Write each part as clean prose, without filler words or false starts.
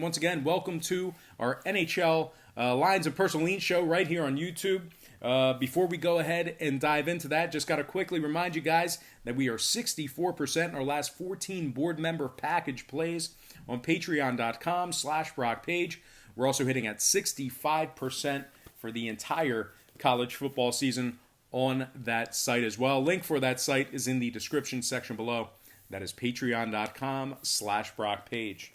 Once again, welcome to our NHL Lines of Personal Lean show right here on YouTube. Before we go ahead and dive into that, just got to quickly remind you guys that we are 64% in our last 14 board member package plays on patreon.com/BrockPage. We're also hitting at 65% for the entire college football season on that site as well. Link for that site is in the description section below. That is patreon.com/BrockPage.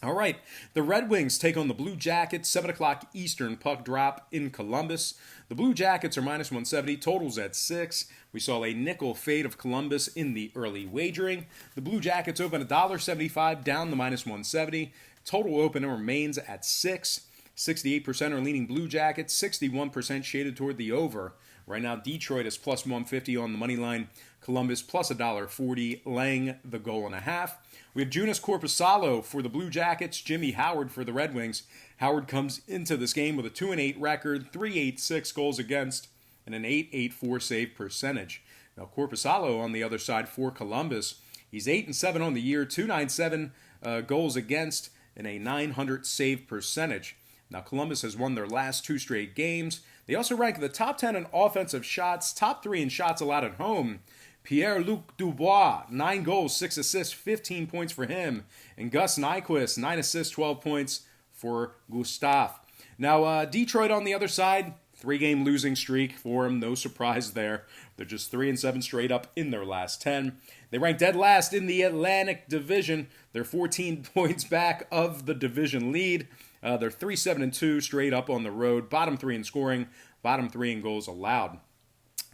All right, the Red Wings take on the Blue Jackets, 7 o'clock Eastern puck drop in Columbus. The Blue Jackets are minus 170, totals at 6. We saw a nickel fade of Columbus in the early wagering. The Blue Jackets open $1.75 down the minus 170. Total open remains at 6. 68% are leaning Blue Jackets, 61% shaded toward the over. Right now, Detroit is plus 150 on the money line. Columbus plus $1.40, laying the goal and a half. We have Joonas Korpisalo for the Blue Jackets, Jimmy Howard for the Red Wings. Howard comes into this game with a 2-8 record, 386 goals against, and an 884 save percentage. Now, Korpisalo on the other side for Columbus, he's 8-7 on the year, 297 goals against, and a 900 save percentage. Now, Columbus has won their last 2 straight games. They also rank the top 10 in offensive shots, top 3 in shots allowed at home. Pierre-Luc Dubois, 9 goals, 6 assists, 15 points for him. And Gus Nyquist, 9 assists, 12 points for Gustav. Now, Detroit on the other side, 3-game losing streak for them. No surprise there. They're just 3-7 straight up in their last 10. They rank dead last in the Atlantic Division. They're 14 points back of the division lead. They're 3-7-2 straight up on the road. Bottom 3 in scoring, bottom 3 in goals allowed.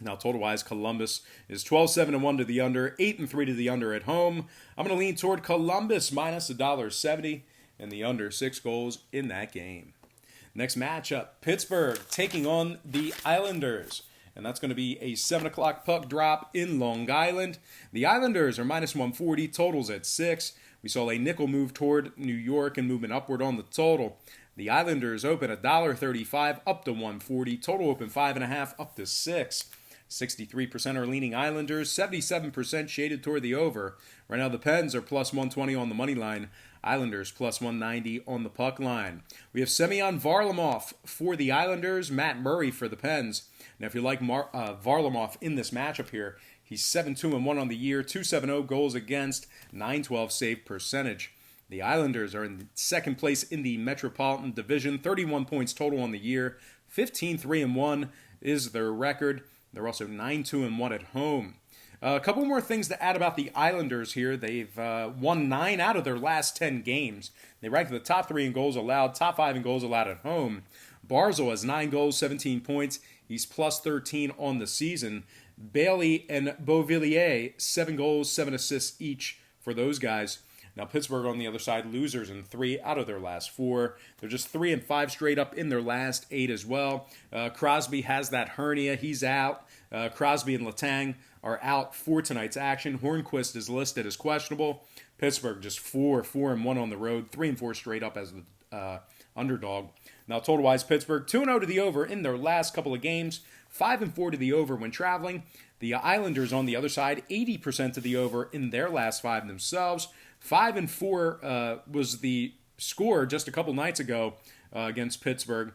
Now, total-wise, Columbus is 12-7-1 to the under, 8-3 to the under at home. I'm going to lean toward Columbus minus $1.70 and the under 6 goals in that game. Next matchup, Pittsburgh taking on the Islanders. And that's going to be a 7 o'clock puck drop in Long Island. The Islanders are minus 140, totals at 6. We saw a nickel move toward New York and movement upward on the total. The Islanders open $1.35 up to 140, total open 5.5 up to 6. 63% are leaning Islanders, 77% shaded toward the over. Right now the Pens are plus 120 on the money line, Islanders plus 190 on the puck line. We have Semyon Varlamov for the Islanders, Matt Murray for the Pens. Now if you like Varlamov in this matchup here, he's 7-2-1 on the year, 270 goals against, 912 save percentage. The Islanders are in second place in the Metropolitan Division, 31 points total on the year, 15-3-1 is their record. They're also 9-2-1 at home. A couple more things to add about the Islanders here. They've won 9 out of their last 10 games. They rank in the top 3 in goals allowed, top 5 in goals allowed at home. Barzal has 9 goals, 17 points. He's plus 13 on the season. Bailey and Beauvillier, 7 goals, 7 assists each for those guys. Now, Pittsburgh on the other side, losers in 3 out of their last 4. They're just 3-5 straight up in their last 8 as well. Crosby has that hernia. He's out. Crosby and Letang are out for tonight's action. Hornquist is listed as questionable. Pittsburgh just 4-1 on the road, 3-4 straight up as the underdog. Now, total-wise, Pittsburgh 2-0 to the over in their last couple of games, 5-4 to the over when traveling. The Islanders on the other side, 80% to the over in their last 5 themselves. 5-4 was the score just a couple nights ago against Pittsburgh.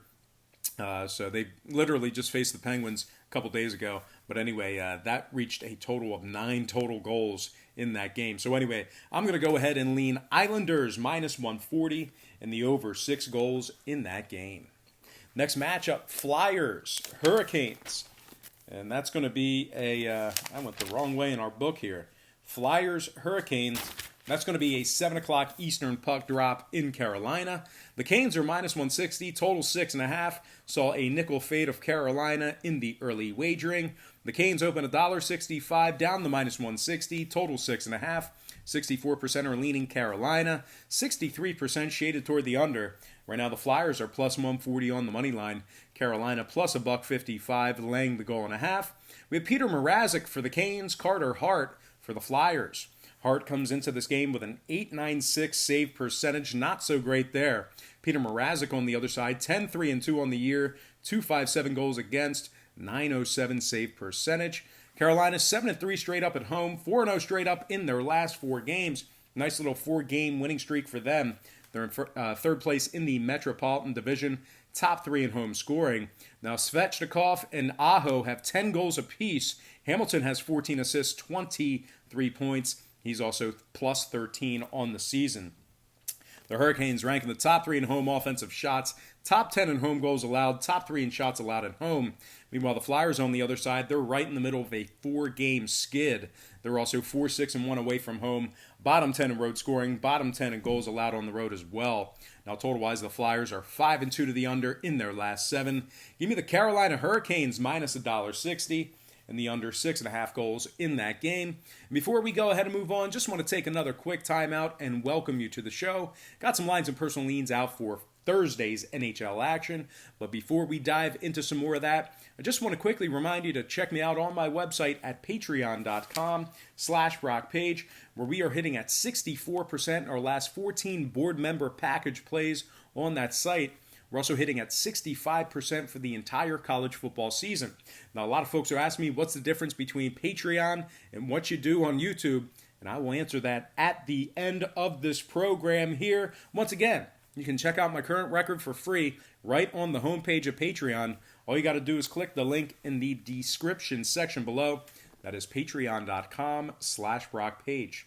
So they literally just faced the Penguins a couple days ago. But anyway, that reached a total of 9 total goals in that game. So anyway, I'm going to go ahead and lean Islanders minus 140 and the over 6 goals in that game. Next matchup, Flyers, Hurricanes. And that's going to be I went the wrong way in our book here. Flyers, Hurricanes. That's going to be a 7 o'clock Eastern puck drop in Carolina. The Canes are minus 160, total 6.5. Saw a nickel fade of Carolina in the early wagering. The Canes open $1.65 down the minus 160, total 6.5. 64% are leaning Carolina, 63% shaded toward the under. Right now the Flyers are plus 140 on the money line. Carolina plus $1.55, laying the goal and a half. We have Peter Mrazek for the Canes, Carter Hart for the Flyers. Hart comes into this game with an .896 save percentage, not so great there. Peter Mrazek on the other side, 10-3-2 on the year, 257 goals against, 907 save percentage. Carolina 7-3 straight up at home, 4-0 straight up in their last 4 games. Nice little 4-game winning streak for them. They're in third place in the Metropolitan Division, top 3 in home scoring. Now, Svechnikov and Aho have 10 goals apiece. Hamilton has 14 assists, 23 points. He's also plus 13 on the season. The Hurricanes rank in the top 3 in home offensive shots, top 10 in home goals allowed, top 3 in shots allowed at home. Meanwhile, the Flyers on the other side, they're right in the middle of a 4-game skid. They're also 4-6-1 away from home, bottom 10 in road scoring, bottom 10 in goals allowed on the road as well. Now, total-wise, the Flyers are 5-2 to the under in their last 7. Give me the Carolina Hurricanes minus $1.60. And the under 6.5 goals in that game. And before we go ahead and move on, just want to take another quick timeout and welcome you to the show. Got some lines and personal leans out for Thursday's NHL action. But before we dive into some more of that, I just want to quickly remind you to check me out on my website at patreon.com/BrockPage, where we are hitting at 64% in our last 14 board member package plays on that site. We're also hitting at 65% for the entire college football season. Now, a lot of folks are asking me what's the difference between Patreon and what you do on YouTube, and I will answer that at the end of this program here. Once again, you can check out my current record for free right on the homepage of Patreon. All you got to do is click the link in the description section below. That is patreon.com/BrockPage.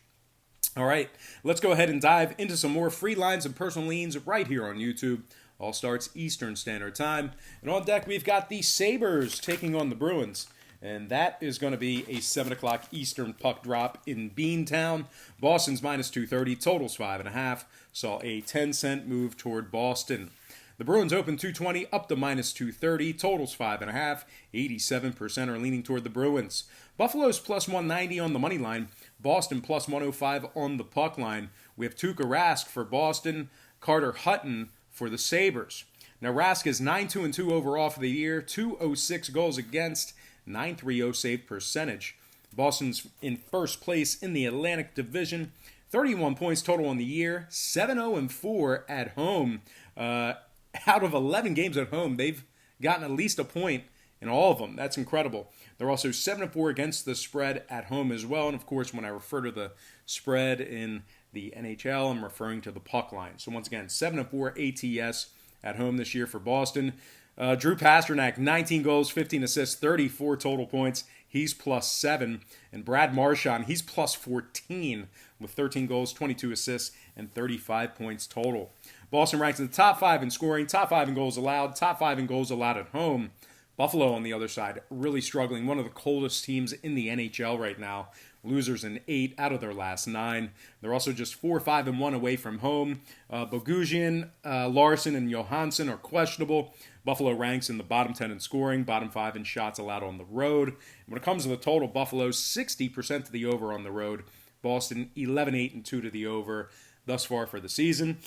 All right, let's go ahead and dive into some more free lines and personal leans right here on YouTube. All starts Eastern Standard Time. And on deck, we've got the Sabres taking on the Bruins. And that is going to be a 7 o'clock Eastern puck drop in Beantown. Boston's minus 230, totals 5.5. Saw a 10-cent move toward Boston. The Bruins open 220, up to minus 230, totals 5.5. 87% are leaning toward the Bruins. Buffalo's plus 190 on the money line. Boston plus 105 on the puck line. We have Tuukka Rask for Boston, Carter Hutton for the Sabres. Now, Rask is 9-2-2 overall for the year, 206 goals against, 930 save percentage. Boston's in first place in the Atlantic Division, 31 points total on the year, 7-0-4 at home. Out of 11 games at home, they've gotten at least a point in all of them. That's incredible. They're also 7-4 against the spread at home as well. And, of course, when I refer to the spread in the NHL, I'm referring to the puck line. So once again, 7-4 ATS at home this year for Boston. Drew Pasternak, 19 goals, 15 assists, 34 total points. He's plus 7. And Brad Marchand, he's plus 14 with 13 goals, 22 assists, and 35 points total. Boston ranks in the top 5 in scoring, top 5 in goals allowed, top 5 in goals allowed at home. Buffalo on the other side, really struggling. One of the coldest teams in the NHL right now. Losers in 8 out of their last 9. They're also just 4-5-1 away from home. Bogosian, Larson, and Johansson are questionable. Buffalo ranks in the bottom 10 in scoring, bottom 5 in shots allowed on the road. When it comes to the total, Buffalo 60% to the over on the road. Boston 11-8-2 to the over thus far for the season.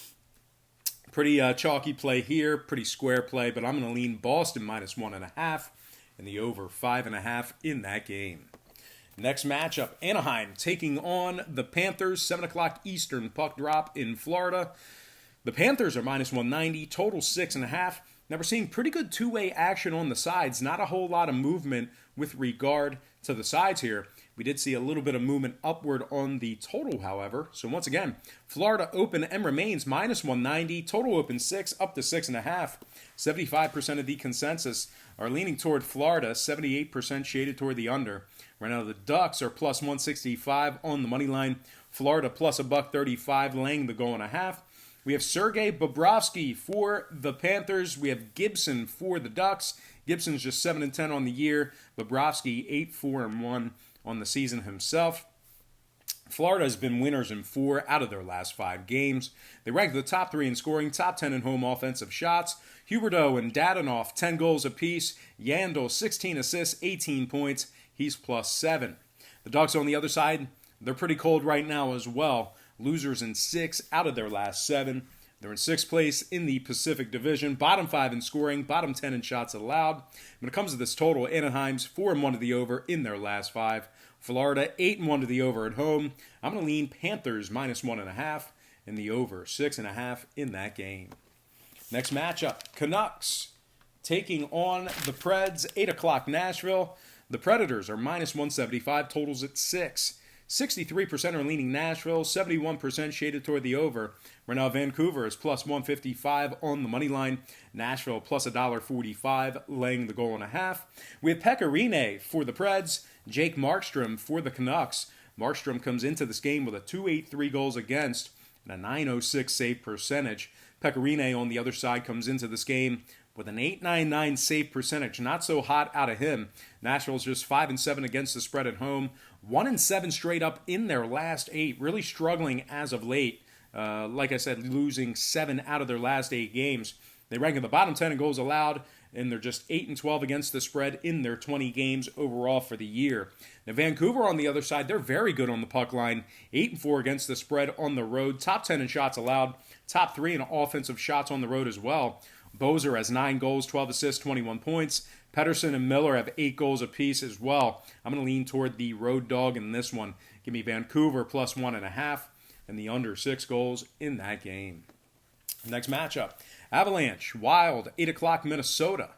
Pretty chalky play here, pretty square play, but I'm going to lean Boston minus 1.5 and the over 5.5 in that game. Next matchup, Anaheim taking on the Panthers, 7 o'clock Eastern puck drop in Florida. The Panthers are minus 190, total 6.5. Now we're seeing pretty good two-way action on the sides, not a whole lot of movement with regard to the sides here. We did see a little bit of movement upward on the total, however. So once again, Florida open and remains minus 190, total open 6, up to 6.5. 75% of the consensus are leaning toward Florida, 78% shaded toward the under. Right now, the Ducks are plus 165 on the money line. Florida plus $1.35, laying the goal and a half. We have Sergei Bobrovsky for the Panthers. We have Gibson for the Ducks. Gibson's just 7-10 on the year. Bobrovsky 8-4-1 on the season himself. Florida has been winners in 4 out of their last 5 games. They rank the top 3 in scoring, top 10 in home offensive shots. Huberdeau and Dadonov, 10 goals apiece. Yandel, 16 assists, 18 points. He's plus 7. The Ducks on the other side, they're pretty cold right now as well. Losers in 6 out of their last 7. They're in 6th place in the Pacific Division. Bottom 5 in scoring, bottom 10 in shots allowed. When it comes to this total, Anaheim's 4-1 to the over in their last 5. Florida 8-1 to the over at home. I'm going to lean Panthers minus 1.5 and the over 6.5 in that game. Next matchup, Canucks taking on the Preds, 8 o'clock Nashville. The Predators are minus 175, totals at 6. 63% are leaning Nashville, 71% shaded toward the over. Right now, Vancouver is plus 155 on the money line. Nashville plus $1.45, laying the goal and a half. We have Pekka Rinne for the Preds, Jake Markstrom for the Canucks. Markstrom comes into this game with a .283 goals against and a .906 save percentage. Pekka Rinne on the other side comes into this game with an .899 save percentage. Not so hot out of him. Nashville's just 5-7 against the spread at home. 1-7 straight up in their last 8. Really struggling as of late. Like I said, losing 7 out of their last 8 games. They rank in the bottom 10 in goals allowed, and they're just 8-12 against the spread in their 20 games overall for the year. Now, Vancouver on the other side, they're very good on the puck line. 8-4 against the spread on the road. Top 10 in shots allowed. Top 3 in offensive shots on the road as well. Bozer has 9 goals, 12 assists, 21 points. Pettersson and Miller have 8 goals apiece as well. I'm going to lean toward the road dog in this one. Give me Vancouver plus 1.5 and the under 6 goals in that game. Next matchup, Avalanche, Wild, 8 o'clock, Minnesota.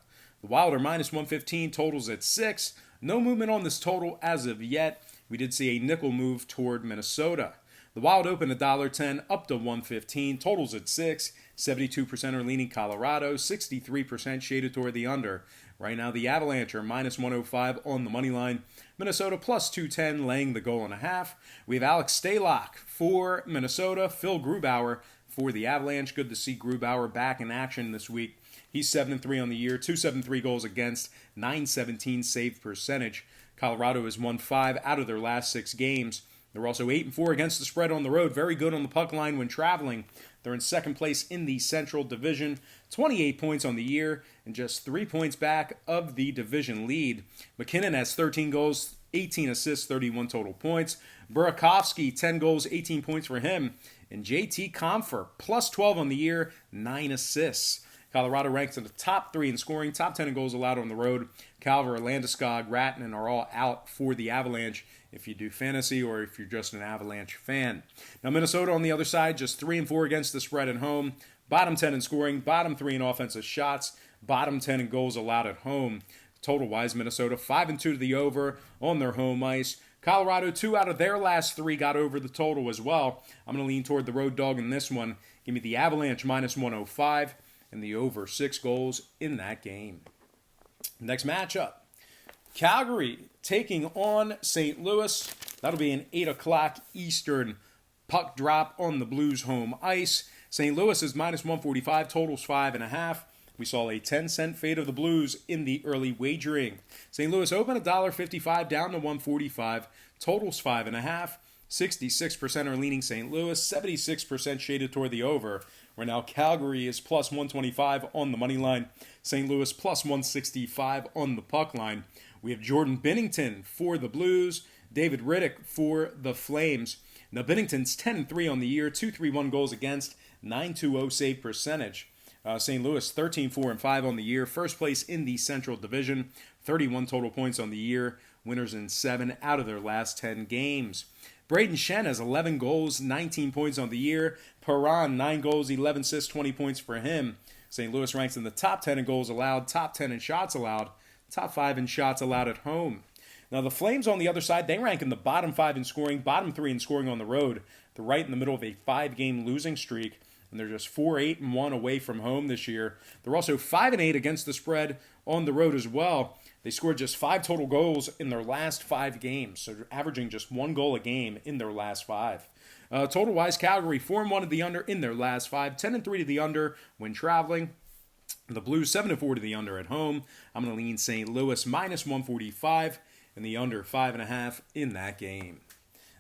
The Wild are minus 115, totals at 6. No movement on this total as of yet. We did see a nickel move toward Minnesota. The Wild open $1.10 up to 115, totals at 6. 72% are leaning Colorado, 63% shaded toward the under. Right now, the Avalanche are minus 105 on the money line. Minnesota plus 210, laying the goal and a half. We have Alex Stalock for Minnesota, Phil Grubauer for the Avalanche. Good to see Grubauer back in action this week. He's 7-3 on the year, 273 goals against, 917 save percentage. Colorado has won 5 out of their last 6 games. They're also 8-4 against the spread on the road. Very good on the puck line when traveling. They're in second place in the Central Division. 28 points on the year and just 3 points back of the division lead. McKinnon has 13 goals, 18 assists, 31 total points. Burakovsky, 10 goals, 18 points for him. And JT Compher, plus 12 on the year, 9 assists. Colorado ranks in the top 3 in scoring, top 10 in goals allowed on the road. Calvert, Landeskog, Ratinen are all out for the Avalanche if you do fantasy or if you're just an Avalanche fan. Now, Minnesota on the other side, just 3-4 against the spread at home. Bottom 10 in scoring, bottom 3 in offensive shots, bottom 10 in goals allowed at home. Total-wise, Minnesota 5-2 to the over on their home ice. Colorado, 2 out of their last 3 got over the total as well. I'm going to lean toward the road dog in this one. Give me the Avalanche minus 105 and the over 6 goals in that game. Next matchup, Calgary taking on St. Louis. That'll be an 8 o'clock Eastern puck drop on the Blues' home ice. St. Louis is minus 145, totals 5.5. We saw a 10-cent fade of the Blues in the early wagering. St. Louis opened $1.55 down to 145, totals 5.5. 66% are leaning St. Louis, 76% shaded toward the over. Right now, Calgary is plus 125 on the money line. St. Louis plus 165 on the puck line. We have Jordan Binnington for the Blues, David Riddick for the Flames. Now, Binnington's 10-3 on the year, 231 goals against, 920 save percentage. St. Louis 13-4-5 on the year, first place in the Central Division, 31 total points on the year, winners in 7 out of their last 10 games. Braden Shen has 11 goals, 19 points on the year. Perron, 9 goals, 11 assists, 20 points for him. St. Louis ranks in the top 10 in goals allowed, top 10 in shots allowed, top 5 in shots allowed at home. Now, the Flames on the other side, they rank in the bottom 5 in scoring, bottom 3 in scoring on the road. They're right in the middle of a 5-game losing streak, and they're just 4-8-1 away from home this year. They're also 5-8 against the spread on the road as well. They scored just 5 total goals in their last 5 games, so they're averaging just 1 goal a game in their last 5. Total-wise, Calgary 4-1 to the under in their last 5, 10-3 to the under when traveling. The Blues 7-4 to the under at home. I'm going to lean St. Louis minus 145 and the under 5.5 in that game.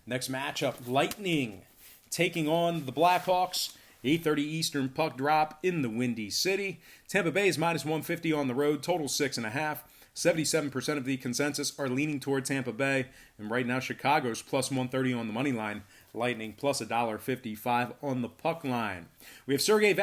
Next matchup, Lightning taking on the Blackhawks. 8:30 Eastern puck drop in the Windy City. Tampa Bay is minus 150 on the road, total 6.5. 77% of the consensus are leaning toward Tampa Bay, and right now Chicago's plus 130 on the money line. Lightning plus $1.55 on the puck line. We have Andrei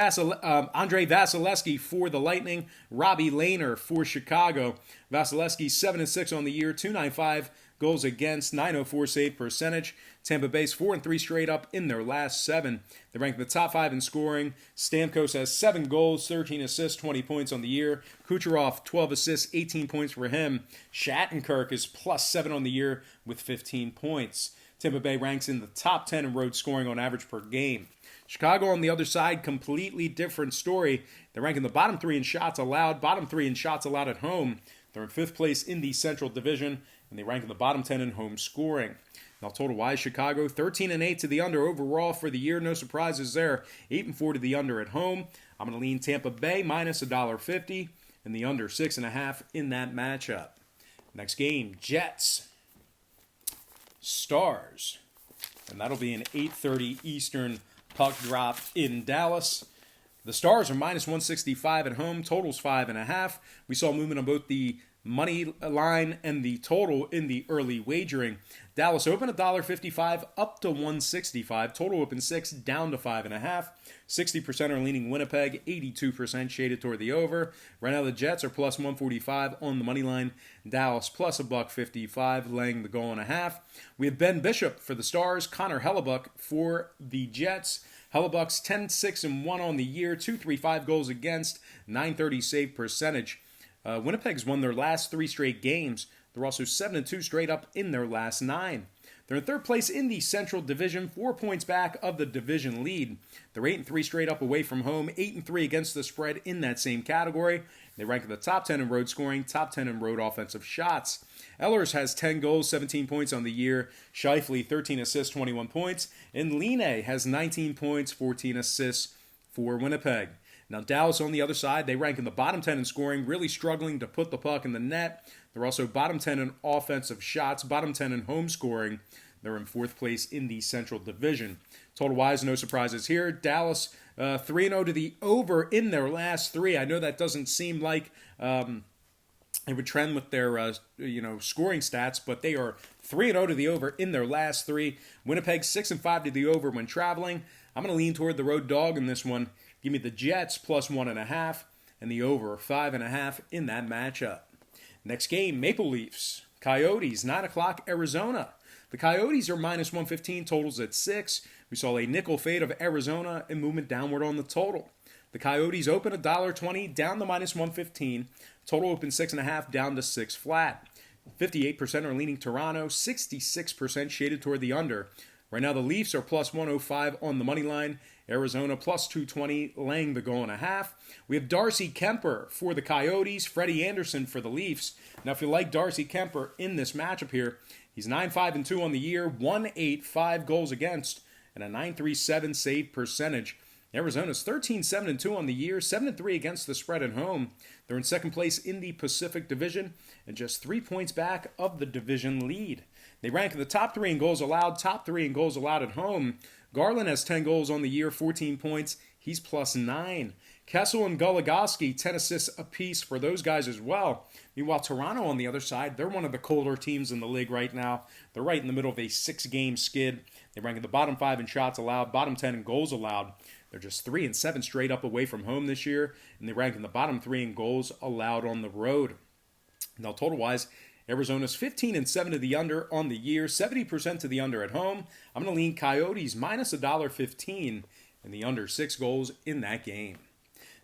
Vasilevsky for the Lightning, Robbie Lehner for Chicago. Vasilevsky 7-6 on the year, 295 goals against, 904 save percentage. Tampa Bay's 4-3 straight up in their last 7. They rank in the top 5 in scoring. Stamkos has 7 goals, 13 assists, 20 points on the year. Kucherov, 12 assists, 18 points for him. Shattenkirk is plus 7 on the year with 15 points. Tampa Bay ranks in the top 10 in road scoring on average per game. Chicago on the other side, completely different story. They're ranking the bottom 3 in shots allowed, bottom 3 in shots allowed at home. They're in 5th place in the Central Division, and they rank in the bottom 10 in home scoring. Now, total-wise, Chicago 13-8 to the under overall for the year. No surprises there. 8-4 to the under at home. I'm going to lean Tampa Bay minus $1.50 and the under 6.5 in that matchup. Next game, Jets, Stars, and that'll be an 8:30 Eastern puck drop in Dallas. The Stars are minus 165 at home. Total's 5.5. We saw movement on both the money line and the total in the early wagering. Dallas opened $1.55 up to 165. Total open 6 down to 5.5. 60% are leaning Winnipeg. 82% shaded toward the over. Right now the Jets are plus 145 on the money line. Dallas plus $1.55, laying the goal and a half. We have Ben Bishop for the Stars. Connor Hellebuck for the Jets. Hellebuck's 10-6-1 on the year. 235 goals against. 930 save percentage. Winnipeg's won their last 3 straight games. They're also 7-2 straight up in their last 9. They're in 3rd place in the Central Division, 4 points back of the division lead. They're 8-3 straight up away from home, 8-3 against the spread in that same category. They rank in the top 10 in road scoring, top 10 in road offensive shots. Ehlers has 10 goals, 17 points on the year. Scheifele, 13 assists, 21 points. And Line has 19 points, 14 assists for Winnipeg. Now, Dallas on the other side, they rank in the bottom 10 in scoring, really struggling to put the puck in the net. They're also bottom 10 in offensive shots, bottom 10 in home scoring. They're in 4th place in the Central Division. Total-wise, no surprises here. Dallas 3-0 to the over in their last 3. I know that doesn't seem like it would trend with their scoring stats, but they are 3-0 to the over in their last 3. Winnipeg 6-5 to the over when traveling. I'm going to lean toward the road dog in this one. Give me the Jets plus 1.5 and the over 5.5 in that matchup. Next game, Maple Leafs, Coyotes, 9 o'clock, Arizona. The Coyotes are minus 115, totals at 6. We saw a nickel fade of Arizona and movement downward on the total. The Coyotes open $1.20 down to minus 115. Total open 6.5 down to 6 flat. 58% are leaning Toronto, 66% shaded toward the under. Right now the Leafs are plus 105 on the money line. Arizona plus 220, laying the goal and a half. We have Darcy Kemper for the Coyotes, Freddie Anderson for the Leafs. Now, if you like Darcy Kemper in this matchup here, he's 9-5-2 on the year, 185 goals against, and a 937 save percentage. Arizona's 13-7-2 on the year, 7-3 against the spread at home. They're in 2nd place in the Pacific Division and just 3 points back of the division lead. They rank in the top 3 in goals allowed, top 3 in goals allowed at home. Garland has 10 goals on the year, 14 points. He's plus 9. Kessel and Goligoski, 10 assists apiece for those guys as well. Meanwhile, Toronto on the other side, they're one of the colder teams in the league right now. They're right in the middle of a 6-game skid. They rank in the bottom 5 in shots allowed, bottom 10 in goals allowed. They're just 3-7 straight up away from home this year, and they rank in the bottom 3 in goals allowed on the road. Now, total-wise, Arizona's 15-7 to the under on the year, 70% to the under at home. I'm going to lean Coyotes minus $1.15 and the under 6 goals in that game.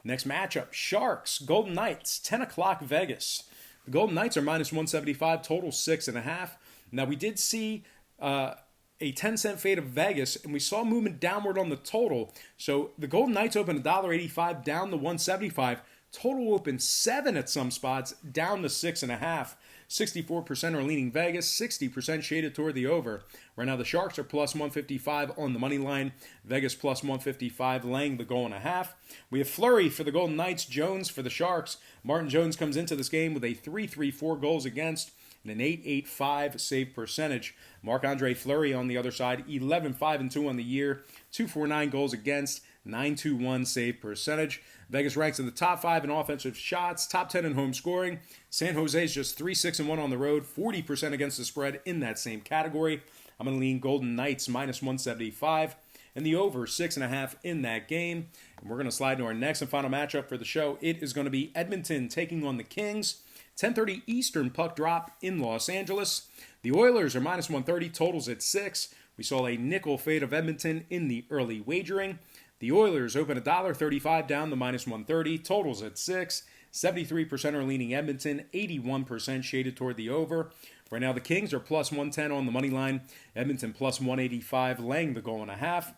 Next matchup, Sharks, Golden Knights, 10 o'clock Vegas. The Golden Knights are minus 175, total 6.5. Now, we did see a 10-cent fade of Vegas, and we saw movement downward on the total. So the Golden Knights opened $1.85 down to 175. Total open 7 at some spots, down to 6.5. 64% are leaning Vegas, 60% shaded toward the over. Right now the Sharks are plus 155 on the money line. Vegas plus 155, laying the goal and a half. We have Fleury for the Golden Knights, Jones for the Sharks. Martin Jones comes into this game with a 3.34 goals against and an 8.85 save percentage. Marc-Andre Fleury on the other side, 11-5-2 on the year, 2.49 goals against, 9.21 save percentage. Vegas ranks in the top 5 in offensive shots, top 10 in home scoring. San Jose's just 3-6-1 on the road, 40% against the spread in that same category. I'm going to lean Golden Knights minus 175 and the over 6.5 in that game. And we're going to slide to our next and final matchup for the show. It is going to be Edmonton taking on the Kings. 10:30 Eastern puck drop in Los Angeles. The Oilers are minus 130, totals at 6. We saw a nickel fade of Edmonton in the early wagering. The Oilers open $1.35 down to minus 130, totals at 6. 73% are leaning Edmonton, 81% shaded toward the over. Right now, the Kings are plus 110 on the money line. Edmonton plus 185, laying the goal and a half.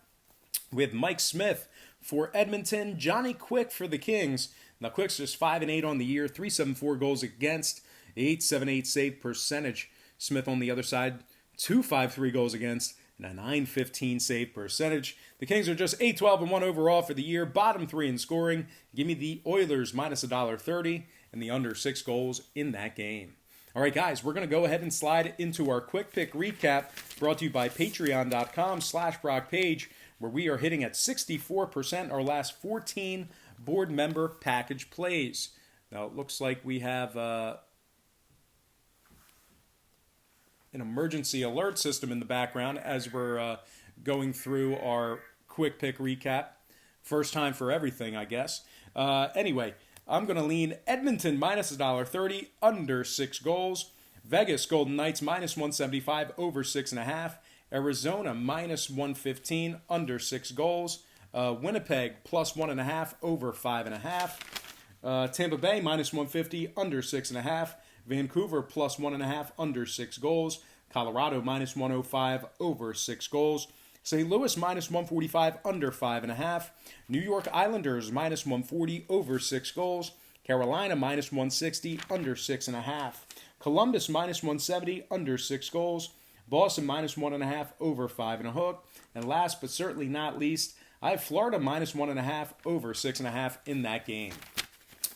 We have Mike Smith for Edmonton, Johnny Quick for the Kings. Now, Quick's just 5-8 on the year, 374 goals against, 878 save percentage. Smith on the other side, 253 goals against, and a 915 save percentage. The Kings are just 8-12-1 overall for the year, bottom 3 in scoring. Give me the Oilers minus $1.30 and the under 6 goals in that game. All right, guys, we're going to go ahead and slide into our quick pick recap brought to you by patreon.com/BrockPage, where we are hitting at 64% our last 14 board member package plays. Now, it looks like we have an emergency alert system in the background as we're going through our quick pick recap. First time for everything, I guess. Anyway, I'm going to lean Edmonton minus $1.30, under 6 goals. Vegas Golden Knights minus 175, over 6.5. Arizona minus 115, under 6 goals. Winnipeg plus 1.5, over 5.5. Tampa Bay minus 150, under 6.5. Vancouver plus 1.5, under 6 goals. Colorado minus 105, over 6 goals. St. Louis minus 145, under 5.5. New York Islanders minus 140, over 6 goals. Carolina minus 160, under 6.5. Columbus minus 170, under 6 goals. Boston minus 1.5, over 5.5. And last but certainly not least, I have Florida minus 1.5, over 6.5 in that game.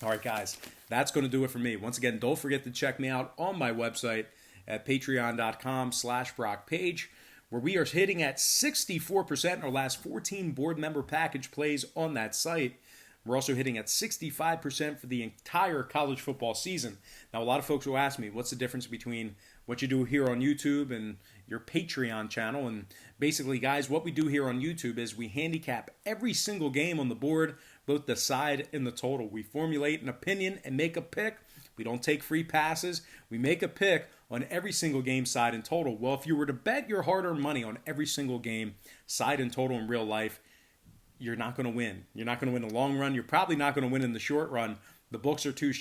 All right, guys, that's going to do it for me. Once again, don't forget to check me out on my website at patreon.com/BrockPage, where we are hitting at 64% in our last 14 board member package plays on that site. We're also hitting at 65% for the entire college football season. Now, a lot of folks will ask me, what's the difference between what you do here on YouTube and your Patreon channel? And basically, guys, what we do here on YouTube is we handicap every single game on the board, both the side and the total. We formulate an opinion and make a pick. We don't take free passes. We make a pick on every single game, side and total. Well, if you were to bet your hard-earned money on every single game, side and total in real life, you're not going to win. You're not going to win in the long run. You're probably not going to win in the short run. The books are too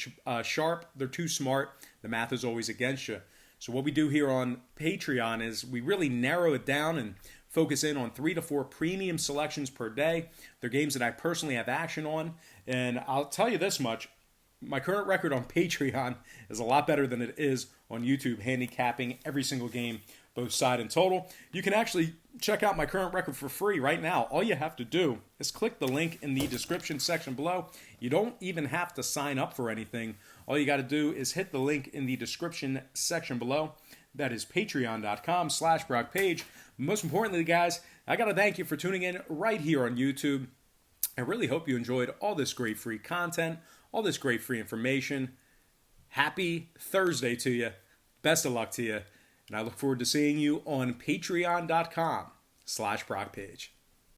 sharp. They're too smart. The math is always against you. So what we do here on Patreon is we really narrow it down and focus in on 3 to 4 premium selections per day. They're games that I personally have action on. And I'll tell you this much. My current record on Patreon is a lot better than it is on YouTube, handicapping every single game, both side and total. You can actually check out my current record for free right now. All you have to do is click the link in the description section below. You don't even have to sign up for anything. All you got to do is hit the link in the description section below. That is patreon.com/BrockPage. Most importantly, guys, I got to thank you for tuning in right here on YouTube. I really hope you enjoyed all this great free content, all this great free information. Happy Thursday to you. Best of luck to you. And I look forward to seeing you on patreon.com/BrockPage.